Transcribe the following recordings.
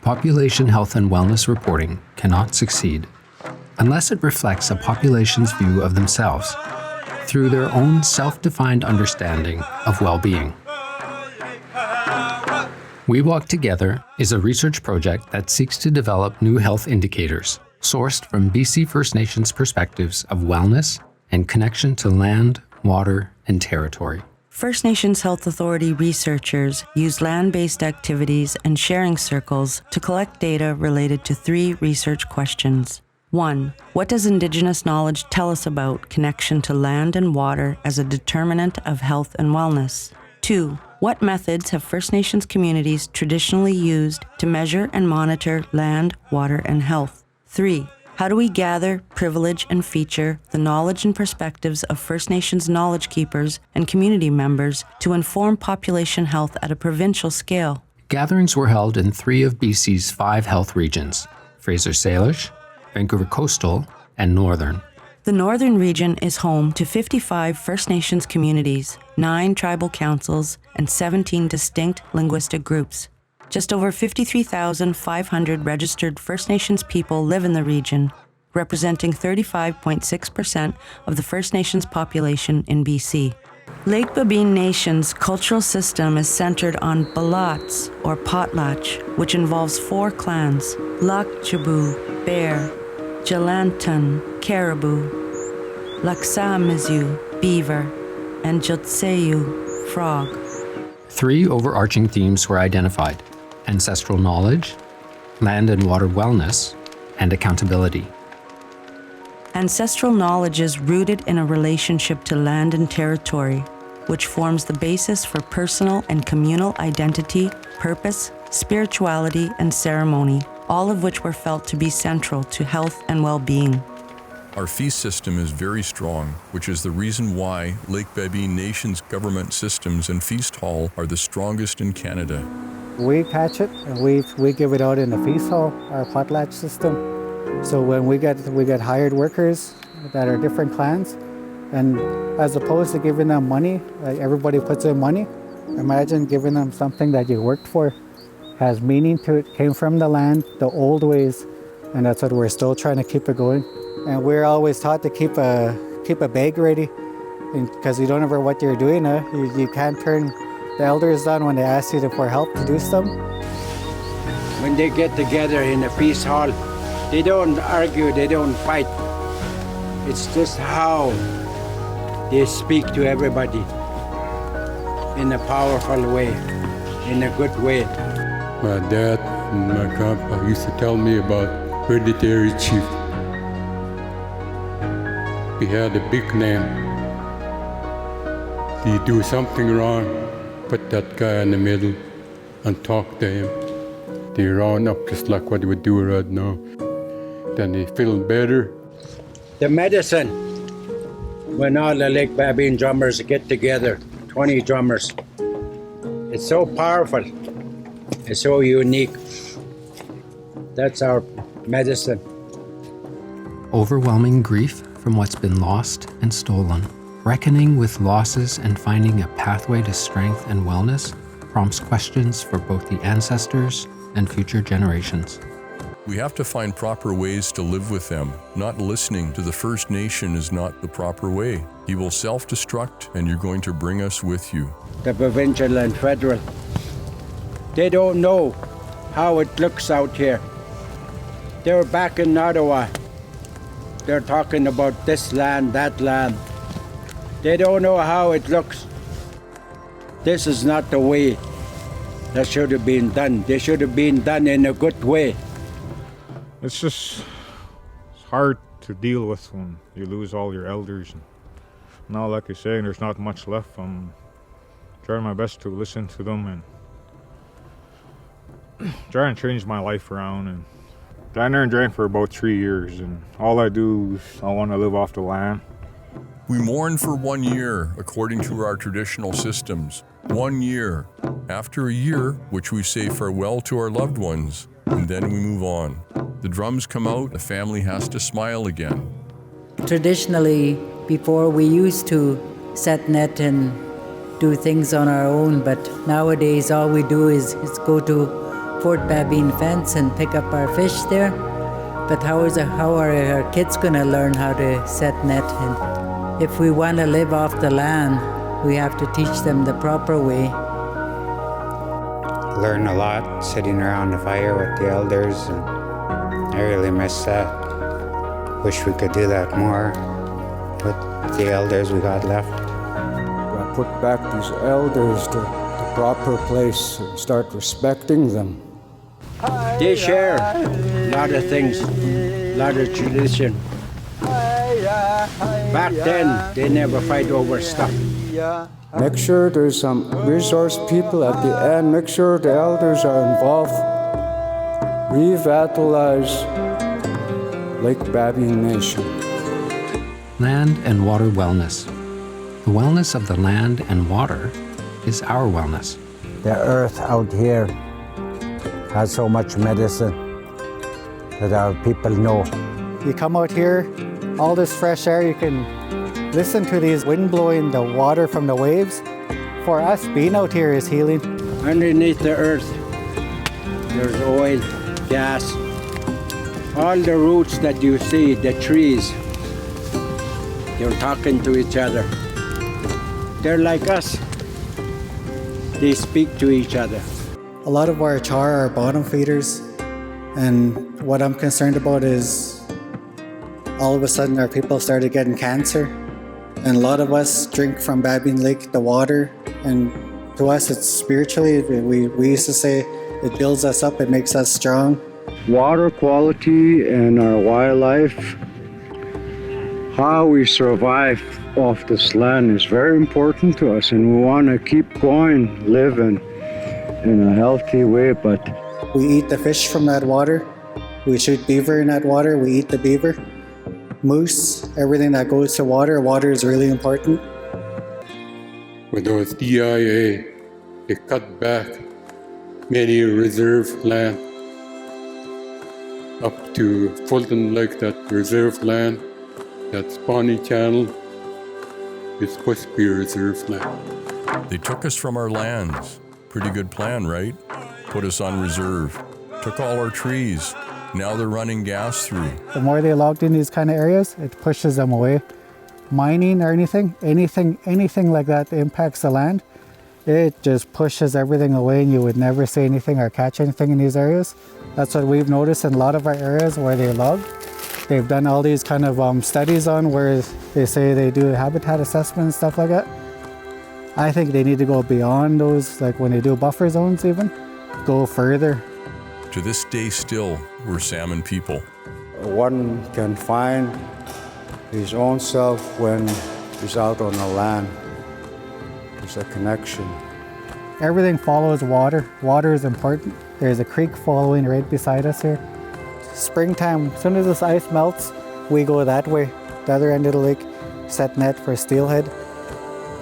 population health and wellness reporting cannot succeed unless it reflects a population's view of themselves through their own self-defined understanding of well-being. We Walk Together is a research project that seeks to develop new health indicators sourced from BC First Nations perspectives of wellness and connection to land, water, and territory. First Nations Health Authority researchers use land-based activities and sharing circles to collect data related to 3 research questions. 1. What does Indigenous knowledge tell us about connection to land and water as a determinant of health and wellness? 2. What methods have First Nations communities traditionally used to measure and monitor land, water, and health? 3. How do we gather, privilege, and feature the knowledge and perspectives of First Nations knowledge keepers and community members to inform population health at a provincial scale? Gatherings were held in 3 of BC's 5 health regions: Fraser Salish, Vancouver Coastal, and Northern. The Northern region is home to 55 First Nations communities, 9 tribal councils, and 17 distinct linguistic groups. Just over 53,500 registered First Nations people live in the region, representing 35.6% of the First Nations population in BC. Lake Babine Nation's cultural system is centered on Balats, or potlatch, which involves 4 clans: Lakchabu, Bear, Jalantan, Caribou, Laksamizu, Beaver, and Jotseyu, Frog. 3 overarching themes were identified: ancestral knowledge, land and water wellness, and accountability. Ancestral knowledge is rooted in a relationship to land and territory, which forms the basis for personal and communal identity, purpose, spirituality, and ceremony, all of which were felt to be central to health and well-being. Our feast system is very strong, which is the reason why Lake Babine Nation's government systems and feast hall are the strongest in Canada. We catch it and we give it out in the feast hall, our potlatch system. So when we get hired workers that are different clans, and as opposed to giving them money, like everybody puts in money, imagine giving them something that you worked for, has meaning to it, came from the land, the old ways, and that's what we're still trying to keep it going. And we're always taught to keep a bag ready, because you don't know what you're doing. You can't turn the elders down when they ask you for help to do something. When they get together in a feast hall, they don't argue, they don't fight. It's just how they speak to everybody in a powerful way, in a good way. My dad and my grandpa used to tell me about hereditary chief. He had a big name. You do something wrong, put that guy in the middle and talk to him. They round up just like what they would do right now. Then they feel better. The medicine, when all the Lake Babine drummers get together, 20 drummers, it's so powerful, it's so unique. That's our medicine. Overwhelming grief from what's been lost and stolen, reckoning with losses and finding a pathway to strength and wellness prompts questions for both the ancestors and future generations. We have to find proper ways to live with them. Not listening to the First Nation is not the proper way. He will self-destruct, and you're going to bring us with you. The provincial and federal, they don't know how it looks out here. They were back in Ottawa. They're talking about this land, that land. They don't know how it looks. This is not the way that should have been done. They should have been done in a good way. It's hard to deal with when you lose all your elders. And now, like you're saying, there's not much left. I'm trying my best to listen to them and trying to change my life around. And I never drank for about 3 years, and all I do is I want to live off the land. We mourn for 1 year, according to our traditional systems. 1 year. After a year, which we say farewell to our loved ones, and then we move on. The drums come out, the family has to smile again. Traditionally, before we used to set net and do things on our own, but nowadays all we do is go to Fort Babine fence and pick up our fish there. But how are our kids going to learn how to set net? And if we want to live off the land, we have to teach them the proper way. Learn a lot sitting around the fire with the elders, and I really miss that. Wish we could do that more with the elders we got left. I put back these elders to the proper place and start respecting them. They share a lot of things, a lot of tradition. Back then, they never fight over stuff. Make sure there's some resource people at the end. Make sure the elders are involved. Revitalize Lake Babine Nation. Land and water wellness. The wellness of the land and water is our wellness. The earth out here has so much medicine that our people know. You come out here, all this fresh air, you can listen to these wind blowing the water from the waves. For us, being out here is healing. Underneath the earth, there's oil, gas. All the roots that you see, the trees, they're talking to each other. They're like us. They speak to each other. A lot of our char are bottom feeders, and what I'm concerned about is all of a sudden our people started getting cancer, and a lot of us drink from Babine Lake, the water, and to us it's spiritually, we used to say it builds us up, it makes us strong. Water quality and our wildlife, how we survive off this land is very important to us, and we want to keep going, living in a healthy way. But we eat the fish from that water, we shoot beaver in that water, we eat the beaver. Moose, everything that goes to water, water is really important. With those DIA, they cut back many reserve land up to Fulton Lake. That reserve land, that Spawny Channel, is supposed to be reserve land. They took us from our lands. Pretty good plan, right? Put us on reserve. Took all our trees. Now they're running gas through. The more they logged in these kind of areas, it pushes them away. Mining or anything like that impacts the land, it just pushes everything away, and you would never see anything or catch anything in these areas. That's what we've noticed in a lot of our areas where they log. They've done all these kind of studies on where they say they do habitat assessment and stuff like that. I think they need to go beyond those, like when they do buffer zones even, go further. To this day still, we're salmon people. one can find his own self when he's out on the land. There's a connection. Everything follows water. Water is important. There's a creek following right beside us here. Springtime, as soon as this ice melts, we go that way, the other end of the lake, set net for steelhead.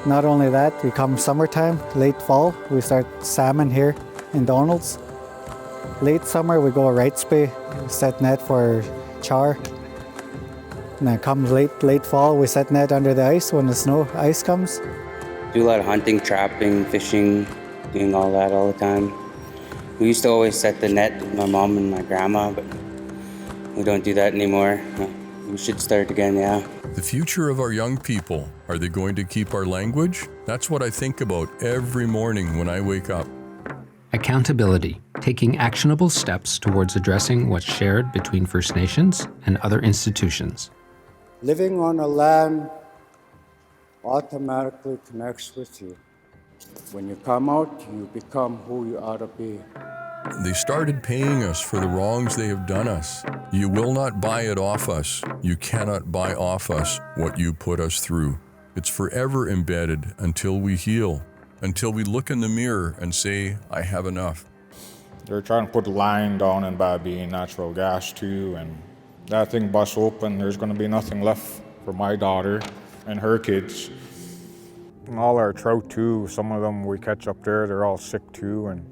Not only that, we come summertime, late fall, we start salmon here in Donald's. Late summer, we go Wrights Bay, set net for char. And then comes late fall, we set net under the ice when the ice comes. Do a lot of hunting, trapping, fishing, doing all that all the time. We used to always set the net with my mom and my grandma, but we don't do that anymore. We should start again, yeah. The future of our young people, are they going to keep our language? That's what I think about every morning when I wake up. Accountability, taking actionable steps towards addressing what's shared between First Nations and other institutions. Living on a land automatically connects with you. When you come out, you become who you ought to be. They started paying us for the wrongs they have done us. You will not buy it off us. You cannot buy off us what you put us through. It's forever embedded until we heal, until we look in the mirror and say, I have enough. They're trying to put a line down in Babine, natural gas too, and that thing busts open, there's going to be nothing left for my daughter and her kids. And all our trout too, some of them we catch up there, they're all sick too, and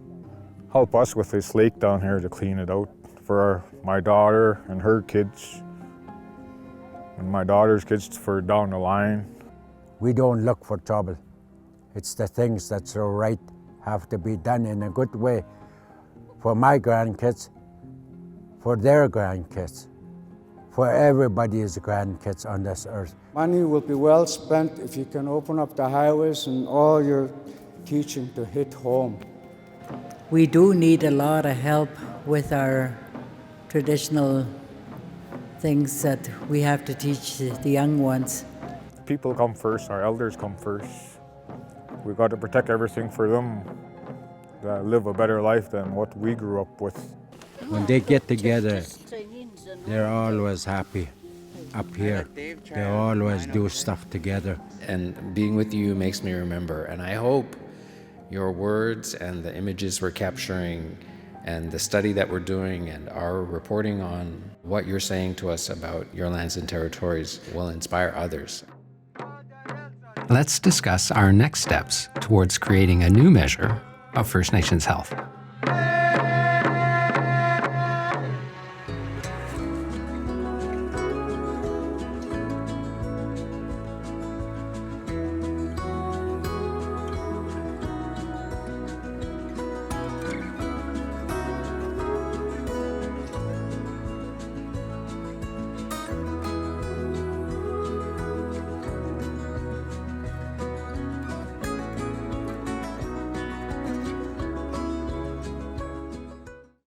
help us with this lake down here to clean it out for my daughter and her kids, and my daughter's kids for down the line. We don't look for trouble. It's the things that's so right have to be done in a good way for my grandkids, for their grandkids, for everybody's grandkids on this earth. Money will be well spent if you can open up the highways and all your teaching to hit home. We do need a lot of help with our traditional things that we have to teach the young ones. People come first, our elders come first. We got to protect everything for them, live a better life than what we grew up with. When they get together, they're always happy up here. They always do stuff together. And being with you makes me remember, and I hope your words and the images we're capturing and the study that we're doing and our reporting on what you're saying to us about your lands and territories will inspire others. Let's discuss our next steps towards creating a new measure of First Nations health.